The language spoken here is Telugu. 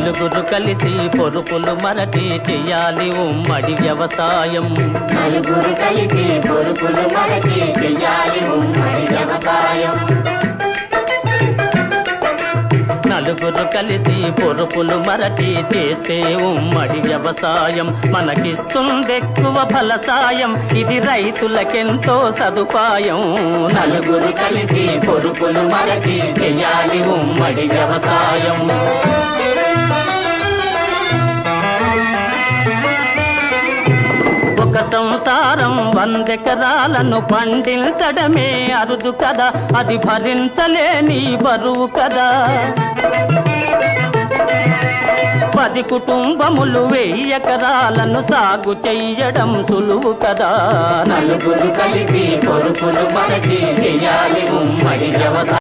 నలుగురు కలిసి పొరుపులు మరచి చెయ్యాలి ఉమ్మడి వ్యవసాయం. నలుగురు కలిసి పొరుపులు మరచి చెయ్యాలి ఉమ్మడి వ్యవసాయం. నలుగురు కలిసి పొరుపులు మరచి చేస్తే ఉమ్మడి వ్యవసాయం మనకిస్తుందెక్కువ ఫలసాయం. ఇది రైతులకెంతో సదుపాయం. నలుగురు కలిసి పొరుపులు మరచి చెయ్యాలి ఉమ్మడి వ్యవసాయం. ఒక సంసారం 100 ఎకరాలను పండించడమే అరుదు కదా, అది భరించలేని బరువు కదా. 10 కుటుంబములు 1000 ఎకరాలను సాగు చెయ్యడం సులువు కదా. నలుగురు కలిసి పొరుపులు మరచి చెయ్యాలి ఉమ్మడి వ్యవసాయం.